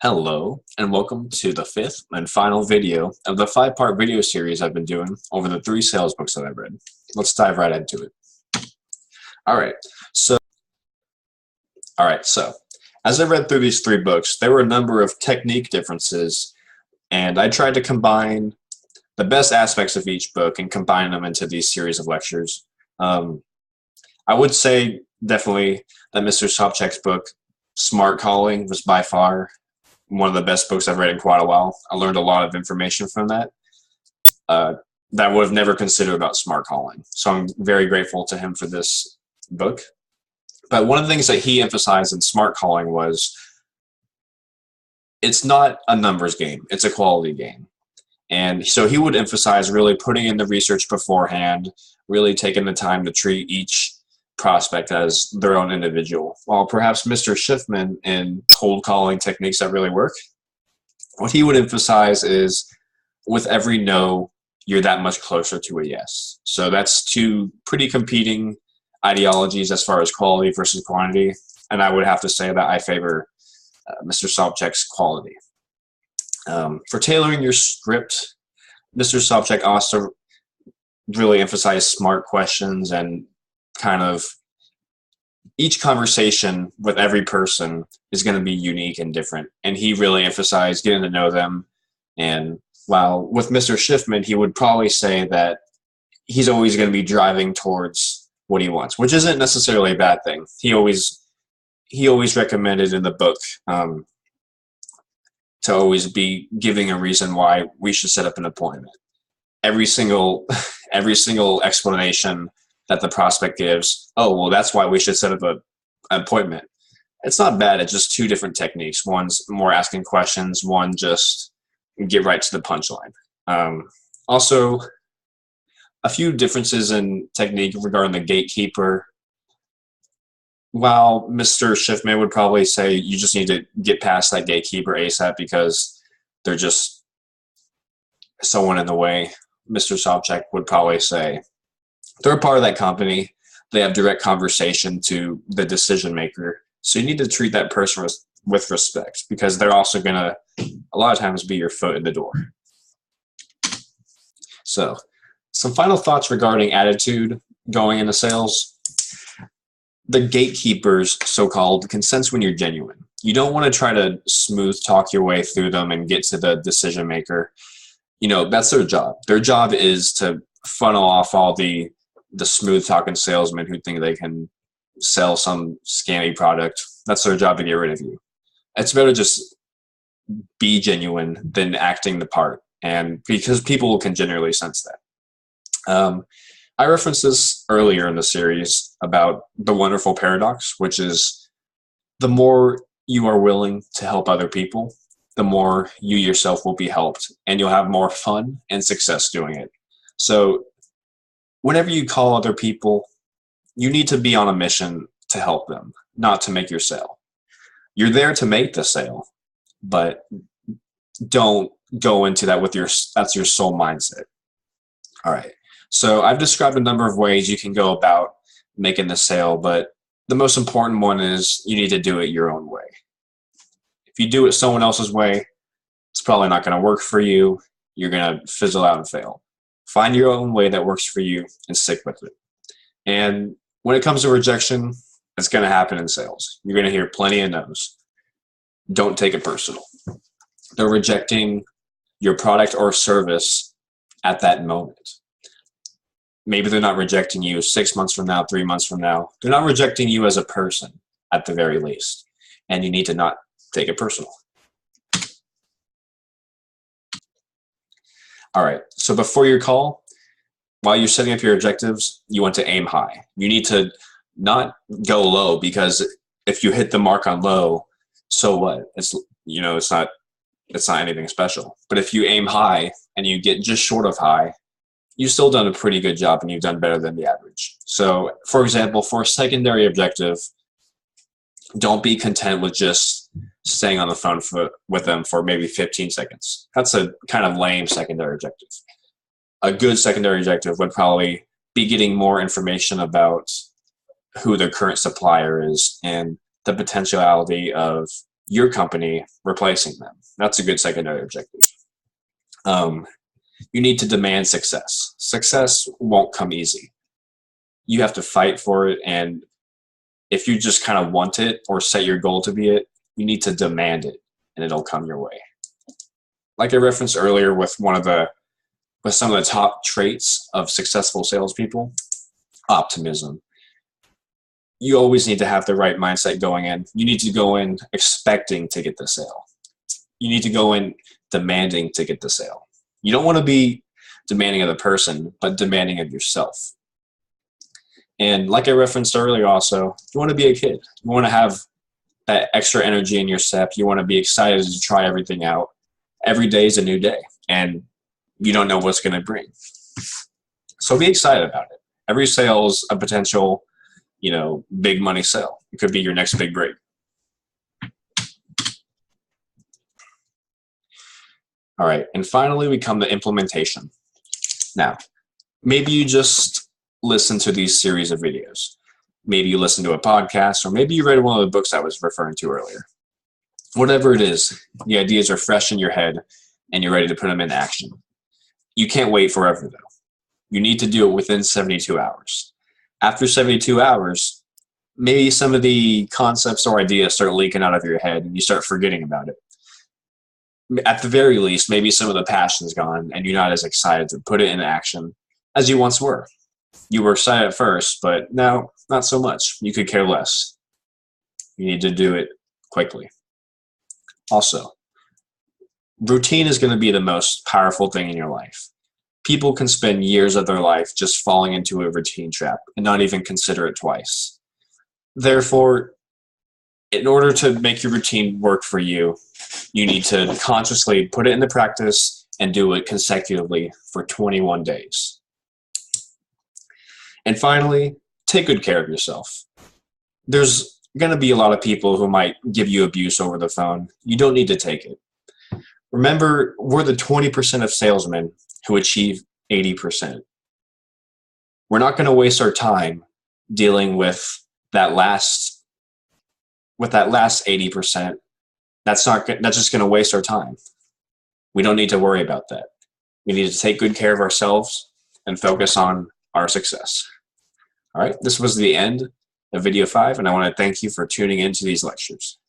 Hello, and welcome to the fifth and final video of the five-part video series I've been doing over the three sales books that I've read. Let's dive right into it. Alright, so as I read through these three books, there were a number of technique differences, and I tried to combine the best aspects of each book and combine them into these series of lectures. I would say definitely that Mr. Sobczak's book, Smart Calling, was by far one of the best books I've read in quite a while. I learned a lot of information from that that I would have never considered about smart calling. So I'm very grateful to him for this book. But one of the things that he emphasized in smart calling was it's not a numbers game, it's a quality game. And so he would emphasize really putting in the research beforehand, really taking the time to treat each prospect as their own individual. While perhaps Mr. Schiffman in cold calling techniques that really work, what he would emphasize is with every no, you're that much closer to a yes. So that's two pretty competing ideologies as far as quality versus quantity. And I would have to say that I favor Mr. Sobczak's quality. For tailoring your script, Mr. Sobczak also really emphasized smart questions and kind of each conversation with every person is going to be unique and different. And he really emphasized getting to know them. And while with Mr. Schiffman, he would probably say that he's always going to be driving towards what he wants, which isn't necessarily a bad thing. He always recommended in the book to always be giving a reason why we should set up an appointment. Every single explanation that the prospect gives, oh, well, that's why we should set up an appointment. It's not bad. It's just two different techniques. One's more asking questions. One just get right to the punchline. Also, a few differences in technique regarding the gatekeeper. While Mr. Schiffman would probably say you just need to get past that gatekeeper ASAP because they're just someone in the way, Mr. Sobczak would probably say they're a part of that company. They have direct conversation to the decision maker. So you need to treat that person with respect because they're also going to, a lot of times, be your foot in the door. So some final thoughts regarding attitude going into sales. The gatekeepers, so-called, can sense when you're genuine. You don't want to try to smooth talk your way through them and get to the decision maker. You know, that's their job. Their job is to funnel off all the smooth talking salesmen who think they can sell some scammy product. That's their job to get rid of you. It's better just be genuine than acting the part, and because people can generally sense that. I referenced this earlier in the series about the wonderful paradox, which is the more you are willing to help other people, the more you yourself will be helped, and you'll have more fun and success doing it. So whenever you call other people, you need to be on a mission to help them, not to make your sale. You're there to make the sale, but don't go into that with that's your sole mindset. All right. So I've described a number of ways you can go about making the sale, but the most important one is you need to do it your own way. If you do it someone else's way, it's probably not going to work for you. You're going to fizzle out and fail. Find your own way that works for you and stick with it. And when it comes to rejection, it's going to happen in sales. You're going to hear plenty of no's. Don't take it personal. They're rejecting your product or service at that moment. Maybe they're not rejecting you 6 months from now, 3 months from now. They're not rejecting you as a person at the very least. And you need to not take it personal. All right, so before your call, while you're setting up your objectives, you want to aim high. You need to not go low, because if you hit the mark on low, so what? It's not anything special. But if you aim high and you get just short of high, you've still done a pretty good job and you've done better than the average. So, for example, for a secondary objective, don't be content with just staying on the phone with them for maybe 15 seconds. That's a kind of lame secondary objective. A good secondary objective would probably be getting more information about who their current supplier is and the potentiality of your company replacing them. That's a good secondary objective. You need to demand success. Success won't come easy. You have to fight for it, and if you just kind of want it or set your goal to be it, you need to demand it, and it'll come your way. Like I referenced earlier with some of the top traits of successful salespeople, optimism. You always need to have the right mindset going in. You need to go in expecting to get the sale. You need to go in demanding to get the sale. You don't want to be demanding of the person, but demanding of yourself. And like I referenced earlier also, you want to be a kid. You want to have that extra energy in your step. You want to be excited to try everything out. Every day is a new day, and you don't know what's going to bring. So be excited about it. Every sale is a potential, big money sale. It could be your next big break. All right, and finally we come to implementation. Now, maybe you just listen to these series of videos. Maybe you listen to a podcast, or maybe you read one of the books I was referring to earlier. Whatever it is, the ideas are fresh in your head, and you're ready to put them into action. You can't wait forever, though. You need to do it within 72 hours. After 72 hours, maybe some of the concepts or ideas start leaking out of your head, and you start forgetting about it. At the very least, maybe some of the passion's gone, and you're not as excited to put it into action as you once were. You were excited at first, but now not so much. You could care less. You need to do it quickly. Also, routine is going to be the most powerful thing in your life. People can spend years of their life just falling into a routine trap and not even consider it twice. Therefore, in order to make your routine work for you, you need to consciously put it into practice and do it consecutively for 21 days. And finally, take good care of yourself. There's going to be a lot of people who might give you abuse over the phone. You don't need to take it. Remember, we're the 20% of salesmen who achieve 80%. We're not going to waste our time dealing with that last 80%. That's just going to waste our time. We don't need to worry about that. We need to take good care of ourselves and focus on our success. All right, this was the end of video 5, and I want to thank you for tuning into these lectures.